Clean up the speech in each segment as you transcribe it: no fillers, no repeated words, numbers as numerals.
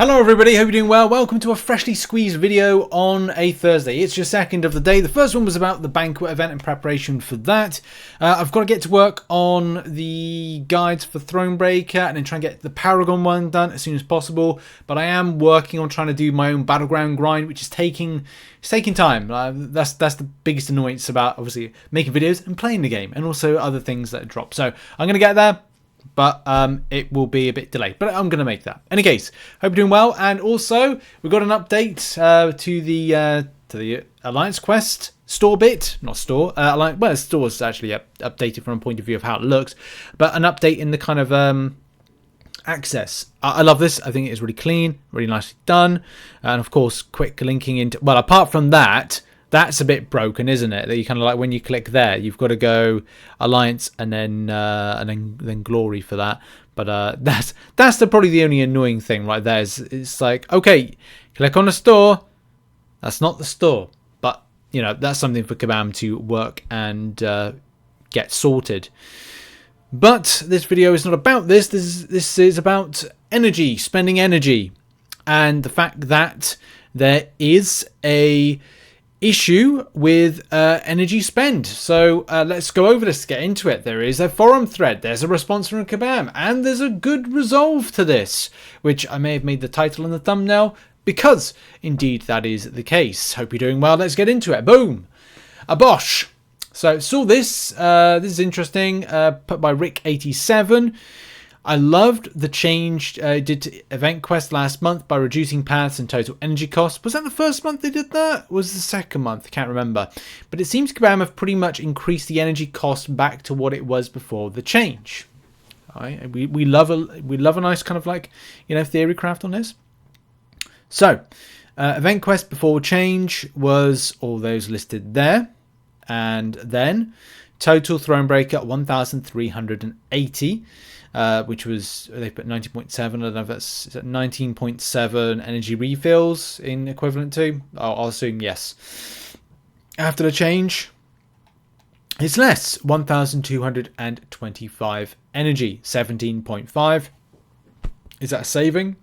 Hello everybody, hope you're doing well. Welcome to a freshly squeezed video on a Thursday. It's your second of the day. The first one was about the Banquet Event and preparation for that. I've got to get to work on the guides for Thronebreaker and then try and get the Paragon one done as soon as possible. But I am working on trying to do my own Battleground grind, which is taking time. That's the biggest annoyance about obviously making videos and playing the game, and also other things that drop. So I'm going to get there. But it will be a bit delayed. But I'm going to make that. In any case, hope you're doing well. And also, we've got an update to the Alliance Quest store bit. Not store. Well, store's actually updated from a point of view of how it looks. But an update in the kind of access. I love this. I think it is really clean, really nicely done. And of course, quick linking into... Well, apart from that... That's a bit broken, isn't it? That you kind of like when you click there, you've got to go Alliance and then Glory for that. But that's probably the only annoying thing right there. It's like, okay, click on the store. That's not the store, but you know that's something for Kabam to work and get sorted. But this video is not about this. This is about energy, spending energy, and the fact that there is a issue with energy spend. So let's go over this, get into it. There is a forum thread, there's a response from Kabam, and there's a good resolve to this, which I may have made the title and the thumbnail because indeed that is the case. Hope you're doing well. Let's get into it. Boom. A Bosch. So saw this. This is interesting. Put by Rick87. I loved the change did to Event Quest last month by reducing paths and total energy costs. Was that the first month they did that? Was the second month? I can't remember. But it seems Kabam have pretty much increased the energy cost back to what it was before the change. All right? We love a nice kind of like, you know, theory craft on this. So Event Quest before change was all those listed there, and then total Thronebreaker 1,380. Which was, they put 19.7, I don't know if that's 19.7 energy refills in equivalent to, I'll assume yes. After the change, it's less, 1,225 energy, 17.5. Is that a saving?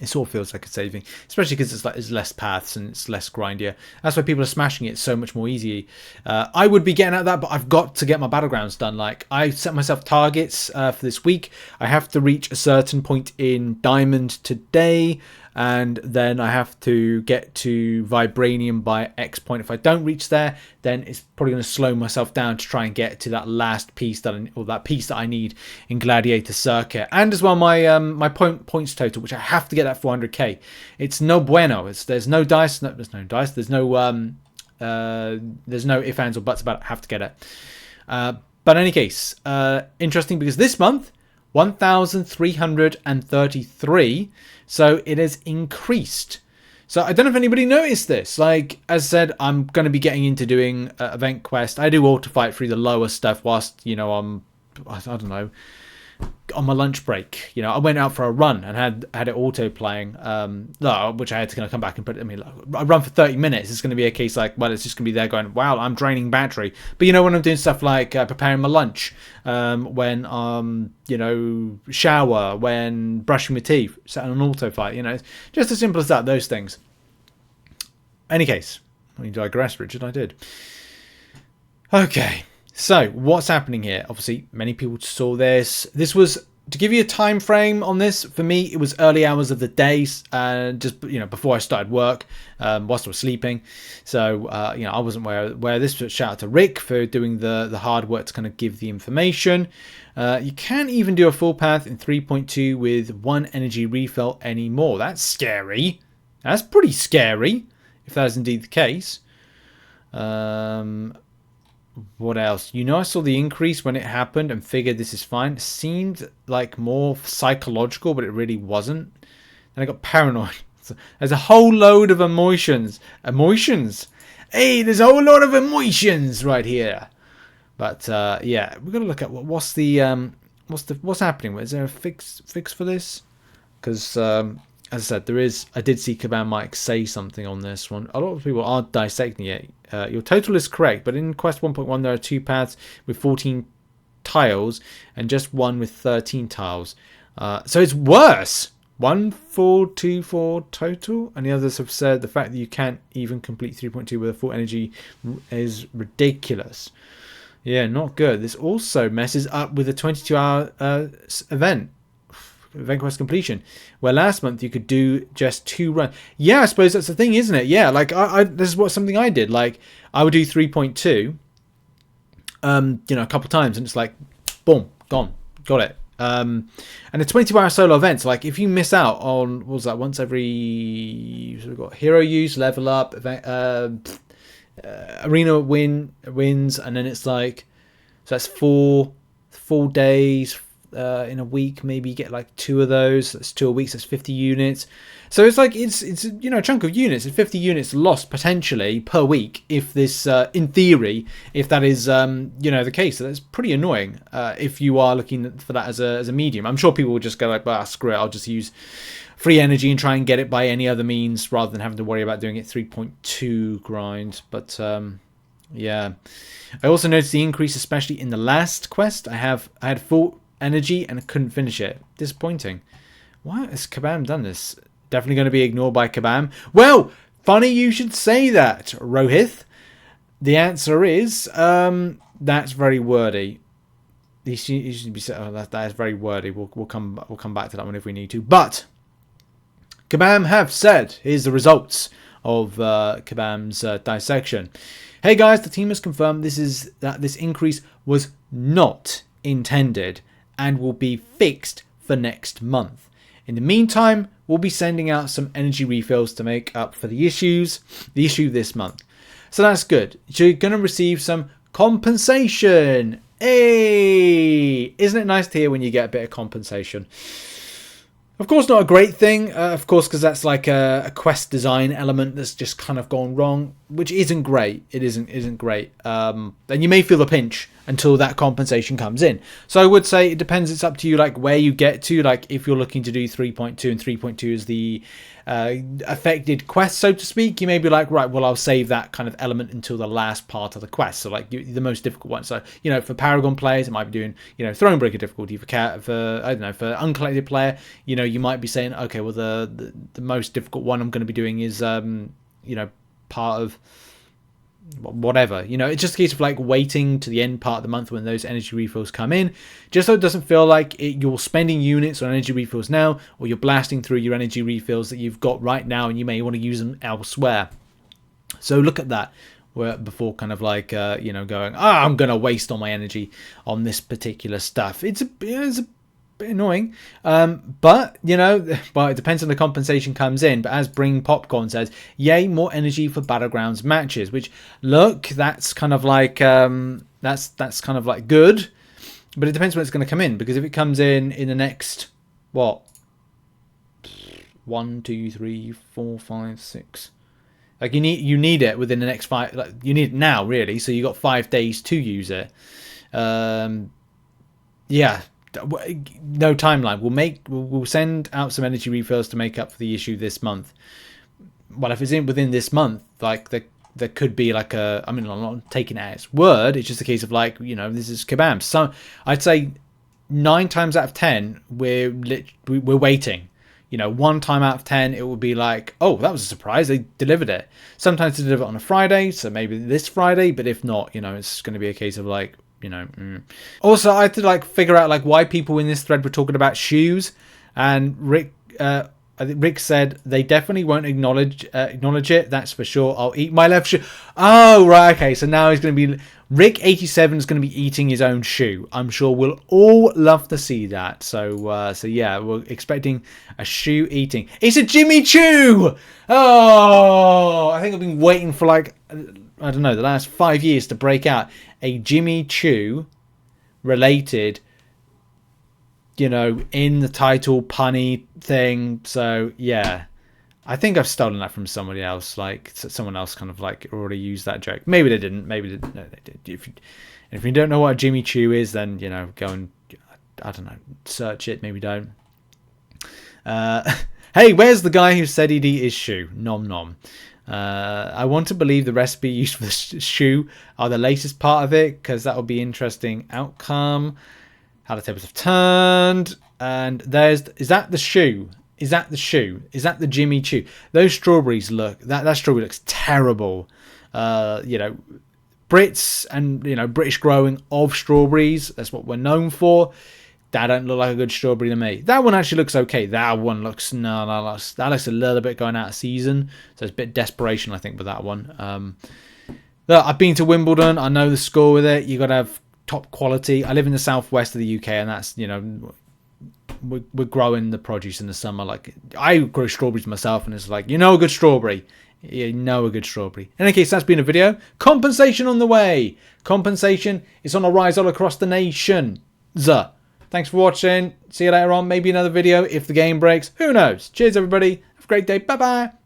It sort of feels like a saving, especially because it's less paths and it's less grindier. That's why people are smashing it so much more easy. I would be getting at that, but I've got to get my Battlegrounds done. Like, I set myself targets for this week. I have to reach a certain point in Diamond today, and then I have to get to Vibranium by X point. If I don't reach there, then it's probably going to slow myself down to try and get to that last piece that piece that I need in Gladiator Circuit, and as well my my points total, which I have to get at 400k. It's no bueno. There's no dice. No, there's no dice. There's no ifs, ands, or buts about it. I have to get it. But in any case, interesting because this month 1,333. So it has increased. So I don't know if anybody noticed this. Like, as I said, I'm going to be getting into doing Event Quest. I do auto fight through the lower stuff whilst, you know, I don't know, on my lunch break. You know, I went out for a run and had it auto playing, which I had to kind of come back and put. I mean, I run for 30 minutes. It's going to be a case like, well, it's just going to be there going, wow, I'm draining battery. But you know, when I'm doing stuff like preparing my lunch, when you know, shower, when brushing my teeth, set on an auto fight, you know, it's just as simple as that. Those things. Any case, I digress, Richard. I did. Okay. So, what's happening here? Obviously, many people saw this. This was, to give you a time frame on this, for me, it was early hours of the day, just, you know, before I started work, whilst I was sleeping. So, you know, I wasn't aware of this, but shout out to Rick for doing the hard work to kind of give the information. You can't even do a full path in 3.2 with 1 energy refill anymore. That's scary. That's pretty scary, if that is indeed the case. What else? You know, I saw the increase when it happened and figured this is fine. It seemed like more psychological, but it really wasn't. And I got paranoid. So there's a whole load of emotions. Emotions? Hey, there's a whole lot of emotions right here. But yeah, we've got to look at what's happening. Is there a fix for this? Because as I said, I did see Kabam Mike say something on this one. A lot of people aren't dissecting it. Your total is correct, but in Quest 1.1 there are 2 paths with 14 tiles and just one with 13 tiles. So it's worse. 1424 total, and the others have said the fact that you can't even complete 3.2 with a full energy is ridiculous. Yeah, not good. This also messes up with a 22-hour event quest completion, where last month you could do just 2 runs. Yeah, I suppose that's the thing, isn't it? Yeah, like this is something I did. Like I would do 3.2, a couple times, and it's like, boom, gone, got it. And a 22-hour solo events, like if you miss out on, what was that, once every, so we've got hero use, level up, event, arena wins, and then it's like, so that's 4 full days in a week. Maybe you get like 2 of those. That's 2 a week. So that's 50 units. So it's like it's a chunk of units. It's 50 units lost potentially per week if this, in theory, if that is the case. So that's pretty annoying if you are looking for that as a medium. I'm sure people will just go like, well, screw it, I'll just use free energy and try and get it by any other means rather than having to worry about doing it 3.2 grind. But yeah, I also noticed the increase, especially in the last quest. I had full energy and I couldn't finish it. Disappointing. Why has Kabam done this? Definitely going to be ignored by Kabam. Well, funny you should say that, Rohith. The answer is that's very wordy. He should be said. That is very wordy. We'll come back to that one if we need to. But Kabam have said, here's the results of Kabam's dissection. Hey guys, the team has confirmed that this increase was not intended and will be fixed for next month. In the meantime, we'll be sending out some energy refills to make up for the issue this month. So that's good. So you're going to receive some compensation. Hey! Isn't it nice to hear when you get a bit of compensation? Of course, not a great thing, of course, because that's like a quest design element that's just kind of gone wrong, which isn't great. It isn't great. And you may feel the pinch until that compensation comes in. So I would say it depends. It's up to you, like where you get to. Like if you're looking to do 3.2 and 3.2 is the affected quest, so to speak, you may be like, right, well, I'll save that kind of element until the last part of the quest. So like the most difficult one. So, for Paragon players, it might be doing, Thronebreaker difficulty. For for uncollected player, you might be saying, okay, well, the most difficult one I'm going to be doing is, part of whatever. It's just a case of like waiting to the end part of the month when those energy refills come in, just so it doesn't feel like you're spending units on energy refills now, or you're blasting through your energy refills that you've got right now and you may want to use them elsewhere. So look at that before kind of like going, I'm gonna waste all my energy on this particular stuff. It's a bit annoying, but it depends on the compensation comes in. But as Bring Popcorn says, yay, more energy for Battlegrounds matches, which that's kind of like that's kind of like good, but it depends when it's going to come in, because if it comes in the next 1 2 3 4 5 6, like you need it within the next 5, like you need it now really, so you got 5 days to use it. No timeline. We'll send out some energy refills to make up for the issue this month. Well, if it's within this month, like there could be like I'm not taking it at its word. It's just a case of like, this is Kabam. So I'd say 9 times out of 10 we're waiting. 1 time out of 10 it would be like, oh, that was a surprise, they delivered it. Sometimes they deliver it on a Friday, so maybe this Friday, but if not, it's going to be a case of like, Also, I had to like figure out like why people in this thread were talking about shoes, and Rick said they definitely won't acknowledge it. That's for sure. I'll eat my left shoe. Oh right, okay. So now he's going to be Rick87 is going to be eating his own shoe. I'm sure we'll all love to see that. So yeah, we're expecting a shoe eating. It's a Jimmy Choo. Oh, I think I've been waiting for like, I don't know, the last 5 years to break out a Jimmy Choo related, in the title punny thing. So yeah, I think I've stolen that from somebody else. Like someone else kind of like already used that joke. Maybe they didn't. Maybe they did. If you don't know what a Jimmy Choo is, then go and, I don't know, search it. Maybe don't. Hey, where's the guy who said he'd eat his shoe? Nom nom. I want to believe the recipe used for the shoe are the latest part of it, because that would be interesting outcome. How the tables have turned, and is that the shoe Is that the shoe? Is that the Jimmy Choo? Those strawberries look, that strawberry looks terrible. You know, Brits and, you know, British growing of strawberries, that's what we're known for. That don't look like a good strawberry to me. That one actually looks okay. That one looks, no, that looks a little bit going out of season. So it's a bit desperation, I think, with that one. Look, I've been to Wimbledon. I know the score with it. You got to have top quality. I live in the southwest of the UK, and that's, you know, we're growing the produce in the summer. Like, I grow strawberries myself, and it's like, you know, a good strawberry. You know, a good strawberry. In any case, that's been a video. Compensation on the way. Compensation is on a rise all across the nation. Thanks for watching. See you later on. Maybe another video if the game breaks. Who knows? Cheers, everybody. Have a great day. Bye-bye.